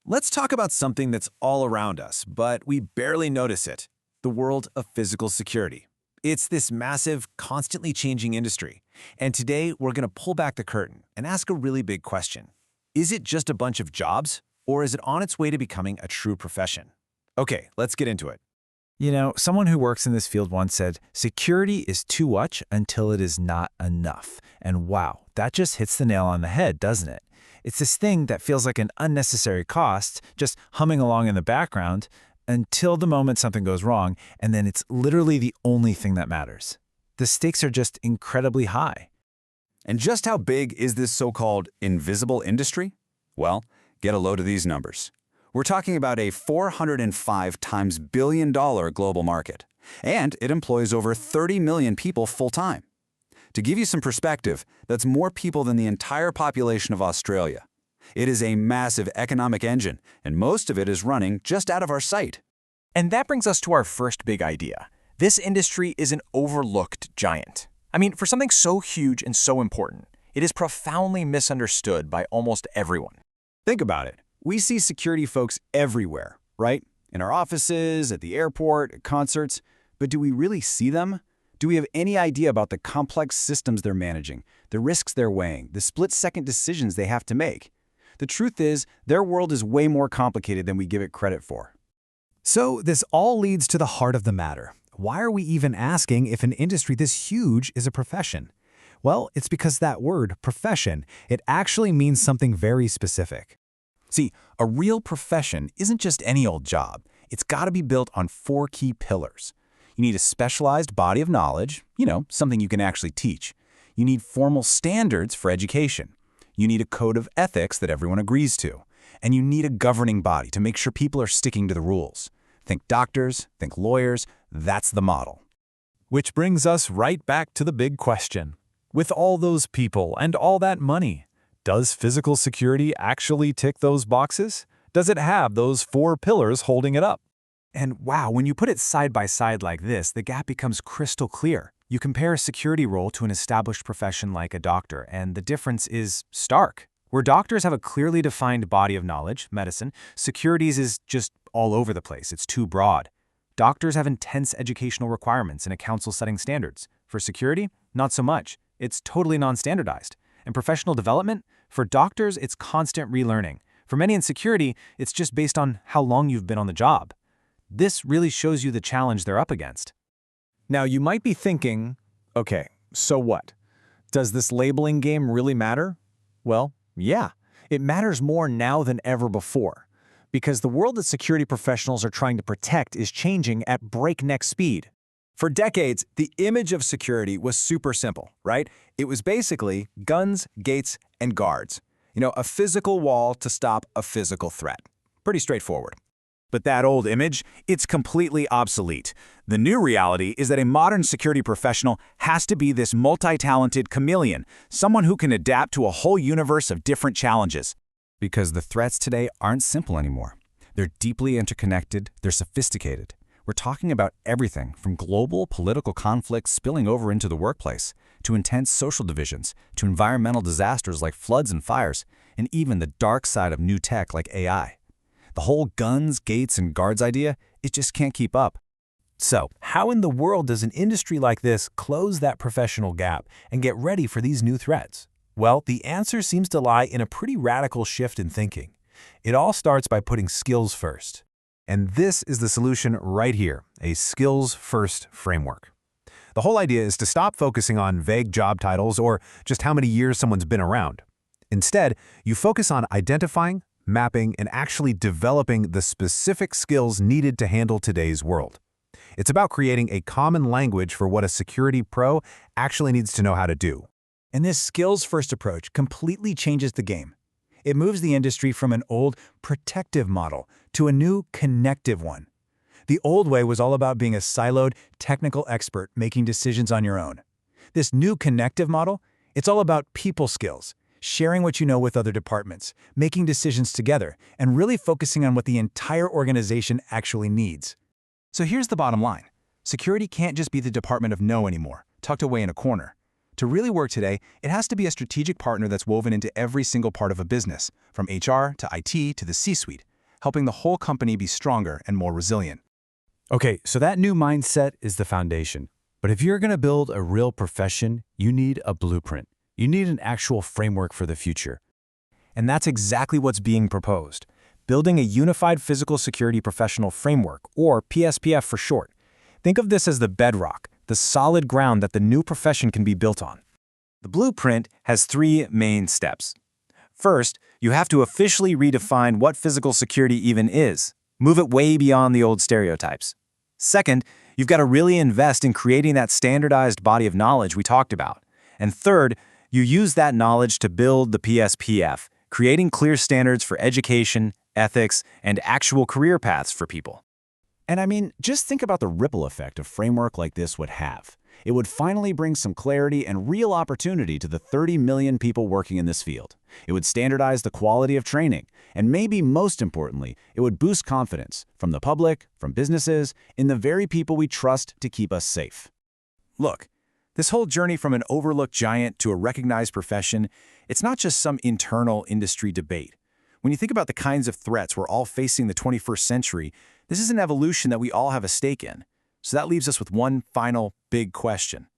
Let's talk about something that's all around us, but we barely notice it: the world of physical security. It's this massive, constantly changing industry. And today, we're going to pull back the curtain and ask a really big question. Is it just a bunch of jobs, or is it on its way to becoming a true profession? Okay, let's get into it. Someone who works in this field once said, security is too much until it is not enough. And wow, that just hits the nail on the head, doesn't it? It's this thing that feels like an unnecessary cost, just humming along in the background, until the moment something goes wrong, and then it's literally the only thing that matters. The stakes are just incredibly high. And just how big is this so-called invisible industry? Well, get a load of these numbers. We're talking about a $405 billion global market, and it employs over 30 million people full-time. To give you some perspective, that's more people than the entire population of Australia. It is a massive economic engine, and most of it is running just out of our sight. And that brings us to our first big idea. This industry is an overlooked giant. I mean, for something so huge and so important, it is profoundly misunderstood by almost everyone. Think about it. We see security folks everywhere, right? In our offices, at the airport, at concerts. But do we really see them? Do we have any idea about the complex systems they're managing, the risks they're weighing, the split-second decisions they have to make? The truth is, their world is way more complicated than we give it credit for. So this all leads to the heart of the matter. Why are we even asking if an industry this huge is a profession? Well, it's because that word, profession, it actually means something very specific. See, a real profession isn't just any old job. It's got to be built on 4 key pillars. You need a specialized body of knowledge, something you can actually teach. You need formal standards for education. You need a code of ethics that everyone agrees to. And you need a governing body to make sure people are sticking to the rules. Think doctors, think lawyers, that's the model. Which brings us right back to the big question. With all those people and all that money, does physical security actually tick those boxes? Does it have those 4 pillars holding it up? And wow, when you put it side by side like this, the gap becomes crystal clear. You compare a security role to an established profession like a doctor, and the difference is stark. Where doctors have a clearly defined body of knowledge, medicine, securities is just all over the place. It's too broad. Doctors have intense educational requirements and a council setting standards. For security, not so much. It's totally non-standardized. And professional development? For doctors, it's constant relearning. For many in security, it's just based on how long you've been on the job. This really shows you the challenge they're up against. Now, you might be thinking, okay, so what? Does this labeling game really matter? Well, yeah, it matters more now than ever before, because the world that security professionals are trying to protect is changing at breakneck speed. For decades, the image of security was super simple, right? It was basically guns, gates, and guards. A physical wall to stop a physical threat. Pretty straightforward. But that old image, it's completely obsolete. The new reality is that a modern security professional has to be this multi-talented chameleon, someone who can adapt to a whole universe of different challenges. Because the threats today aren't simple anymore. They're deeply interconnected, they're sophisticated. We're talking about everything from global political conflicts spilling over into the workplace, to intense social divisions, to environmental disasters like floods and fires, and even the dark side of new tech like AI. The whole guns, gates, and guards idea, it just can't keep up. So, how in the world does an industry like this close that professional gap and get ready for these new threats? Well, the answer seems to lie in a pretty radical shift in thinking. It all starts by putting skills first. And this is the solution right here, a skills-first framework. The whole idea is to stop focusing on vague job titles or just how many years someone's been around. Instead, you focus on identifying, mapping, and actually developing the specific skills needed to handle today's world. It's about creating a common language for what a security pro actually needs to know how to do. And this skills-first approach completely changes the game. It moves the industry from an old protective model to a new connective one. The old way was all about being a siloed technical expert making decisions on your own. This new connective model, it's all about people skills, sharing what you know with other departments, making decisions together, and really focusing on what the entire organization actually needs. So here's the bottom line. Security can't just be the department of no anymore, tucked away in a corner. To really work today, it has to be a strategic partner that's woven into every single part of a business, from HR to IT to the C-suite. helping the whole company be stronger and more resilient. Okay, so that new mindset is the foundation. But if you're going to build a real profession, you need a blueprint. You need an actual framework for the future. And that's exactly what's being proposed. Building a unified physical security professional framework, or PSPF for short. Think of this as the bedrock, the solid ground that the new profession can be built on. The blueprint has 3 main steps. First, you have to officially redefine what physical security even is. Move it way beyond the old stereotypes. Second, you've got to really invest in creating that standardized body of knowledge we talked about. And third, you use that knowledge to build the PSPF, creating clear standards for education, ethics, and actual career paths for people. And I mean, just think about the ripple effect a framework like this would have. It would finally bring some clarity and real opportunity to the 30 million people working in this field. It would standardize the quality of training, and maybe most importantly, it would boost confidence from the public, from businesses, in the very people we trust to keep us safe. Look, this whole journey from an overlooked giant to a recognized profession, it's not just some internal industry debate. When you think about the kinds of threats we're all facing in the 21st century, this is an evolution that we all have a stake in. So that leaves us with one final big question.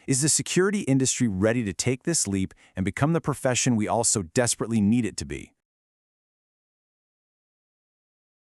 Is the security industry ready to take this leap and become the profession we all so desperately need it to be?